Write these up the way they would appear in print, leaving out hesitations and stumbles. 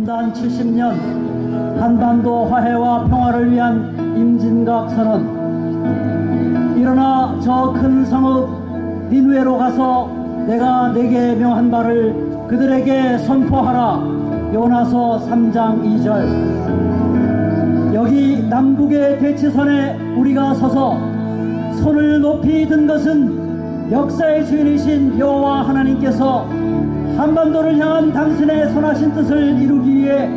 분단 70년 한반도 화해와 평화를 위한 임진각 선언. 일어나 저 큰 성읍 닌웨로 가서 내가 네게 명한 바를 그들에게 선포하라. 요나서 3장 2절. 여기 남북의 대치선에 우리가 서서 손을 높이 든 것은 역사의 주인이신 여호와 하나님께서 한반도를 향한 당신의 선하신 뜻을 이루기 위해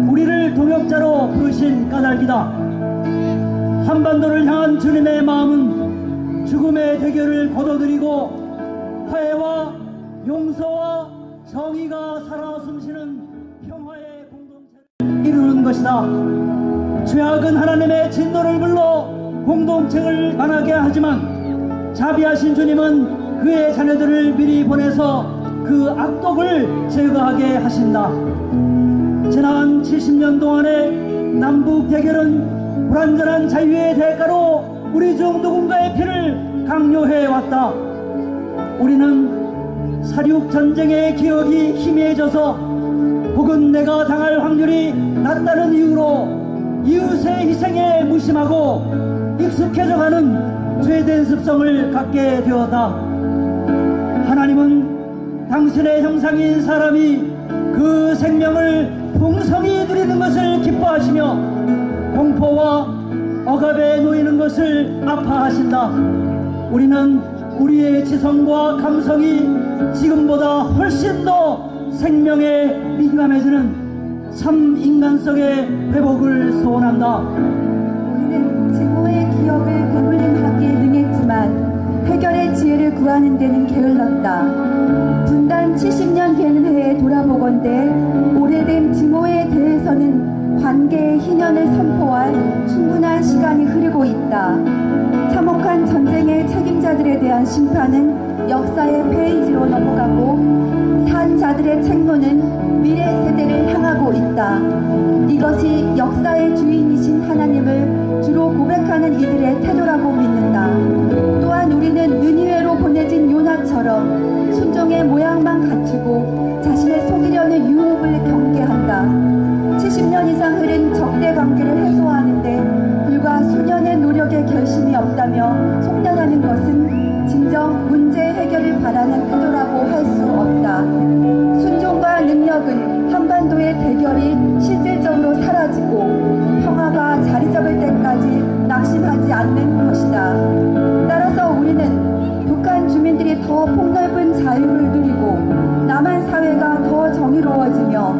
우리를 동역자로 부르신 까닭이다. 한반도를 향한 주님의 마음은 죽음의 대결을 거둬들이고 화해와 용서와 정의가 살아 숨쉬는 평화의 공동체를 이루는 것이다. 죄악은 하나님의 진노를 불러 공동체를 만하게 하지만 자비하신 주님은 그의 자녀들을 미리 보내서 그 악독을 제거하게 하신다. 지난 70년 동안의 남북 대결은 불완전한 자유의 대가로 우리 중 누군가의 피를 강요해 왔다. 우리는 사륙전쟁의 기억이 희미해져서 혹은 내가 당할 확률이 낮다는 이유로 이웃의 희생에 무심하고 익숙해져가는 죄된 습성을 갖게 되었다. 하나님은 당신의 형상인 사람이 그 생명을 풍성히 누리는 것을 기뻐하시며 공포와 억압에 놓이는 것을 아파하신다. 우리는 우리의 지성과 감성이 지금보다 훨씬 더 생명에 민감해지는 참 인간성의 회복을 소원한다. 우리는 증오의 기억을 되물림하기에 능했지만 해결의 지혜를 구하는 데는 게을렀다. 분단 70년 되는 해에 돌아보건대 오래된 증오에 대해서는 관계의 희년을 선포할 충분한 시간이 흐르고 있다. 참혹한 전쟁의 책임자들에 대한 심판은 역사의 페이지로 넘어가고 산 자들의 책무는 미래 세대를 향하고 있다. 이것이 역사의 주인이신 하나님을 주로 고백하는 이들의 태도라고 믿는다. 또한 우리는 느니웨로 보내진 요나처럼 순종의 모양만 갖추고 자신을 속이려는 유혹을 경계한다. 70년 이상 흐른 적대 관계를 해소하는데 불과 수년의 노력에 결심이 없다며 속단하는 것은 진정 문제 해결을 바라는 태도라고 할 수 없다. 순종과 능력은 한반도의 대결이 실질적으로 사라지고 평화가 자리 잡을 때까지 낙심하지 않는 것이다. 따라서 우리는 북한 주민들이 더 폭넓은 자유를 누리고 남한 사회가 더 정의로워지며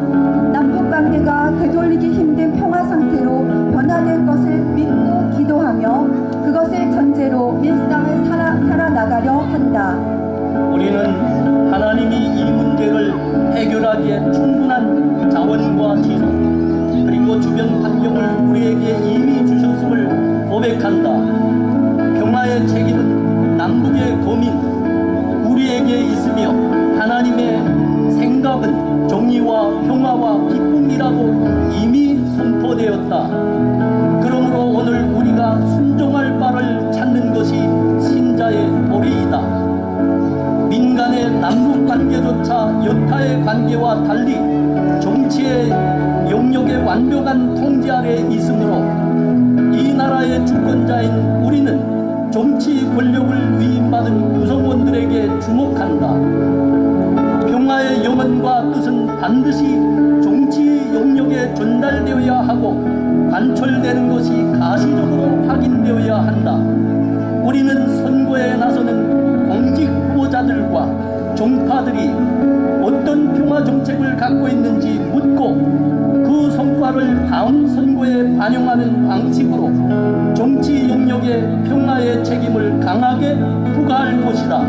남북관계가 되돌리기 힘든 평화 상태로 변화될 것을 믿고 기도하며 그것을 전제로 일상을 살아나가려 한다. 우리는 하나님이 이 문제를 해결하기에 충분한 자원과 지속 그리고 주변 환경을 우리에게 이미 주셨음을 고백한다. 평화의 책임은 남북의 고민 우리에게 있으며 하나님의 생각은 정의와 평화와 기쁨이라고 이미 선포되었다. 그러므로 오늘 우리가 순종할 바를 찾는 것이 신자의 도리이다. 민간의 남북관계조차 여타의 관계와 달리 정치의 영역의 완벽한 통제 아래 있으므로 이 나라의 주권자인 우리는 정치 권력을 위임받은 구성원들에게 주목한다. 평화의 영혼과 뜻은 반드시 정치 영역에 전달되어야 하고 관철되는 것이 가시적으로 확인되어야 한다. 우리는 선거에 나서는 공직 후보자들과 정파들이 어떤 평화 정책을 갖고 있는지 묻고 그 성과를 다음 선거에 반영하는 방식으로 정치 영역의 평화의 책임을 강하게 부과할 것이다.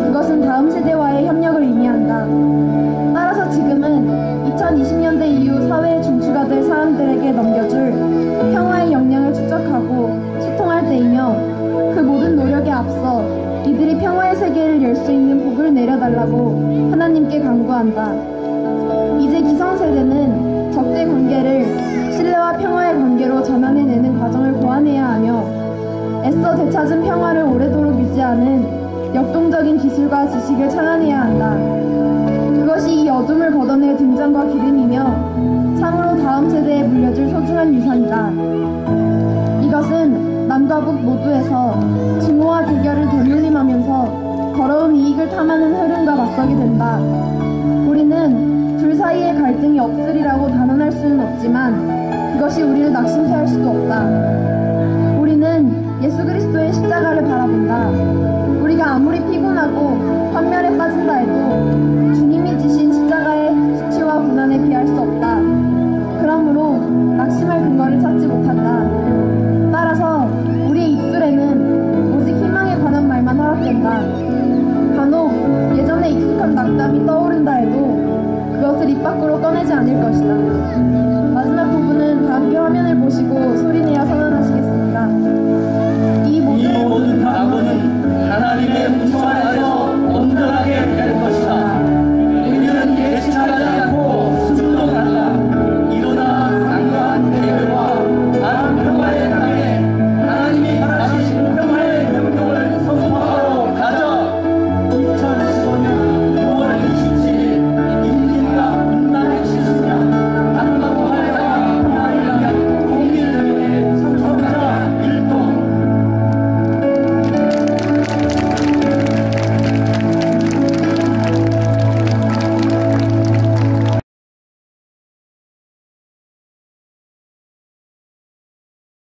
그것은 다음 세대와의 협력을 의미한다. 따라서 지금은 2020년대 이후 사회에 중추가 될 사람들에게 넘겨줄 평화의 역량을 축적하고 소통할 때이며 그 모든 노력에 앞서 이들이 평화의 세계를 열 수 있는 복을 내려 내려달라고 하나님께 간구한다. 이제 기성세대는 적대 관계를 신뢰와 평화의 관계로 전환해내는 과정을 고안해야 하며 애써 되찾은 평화를 오래도록 유지하는 역동적인 기술과 지식을 창안해야 한다. 그것이 이 어둠을 걷어낼 등잔과 기름이며 참으로 다음 세대에 물려줄 소중한 유산이다. 이것은 남과 북 모두에서 증오와 대결을 되물림하면서 더러운 이익을 탐하는 흐름과 맞서게 된다. 우리는 둘 사이의 갈등이 없으리라고 단언할 수는 없지만 그것이 우리를 낙심케 할 수도 없다. 우리는 예수 그리스도의 십자가를 바라본다. 우리가 아무리 피곤하고 환멸에 빠진다 해도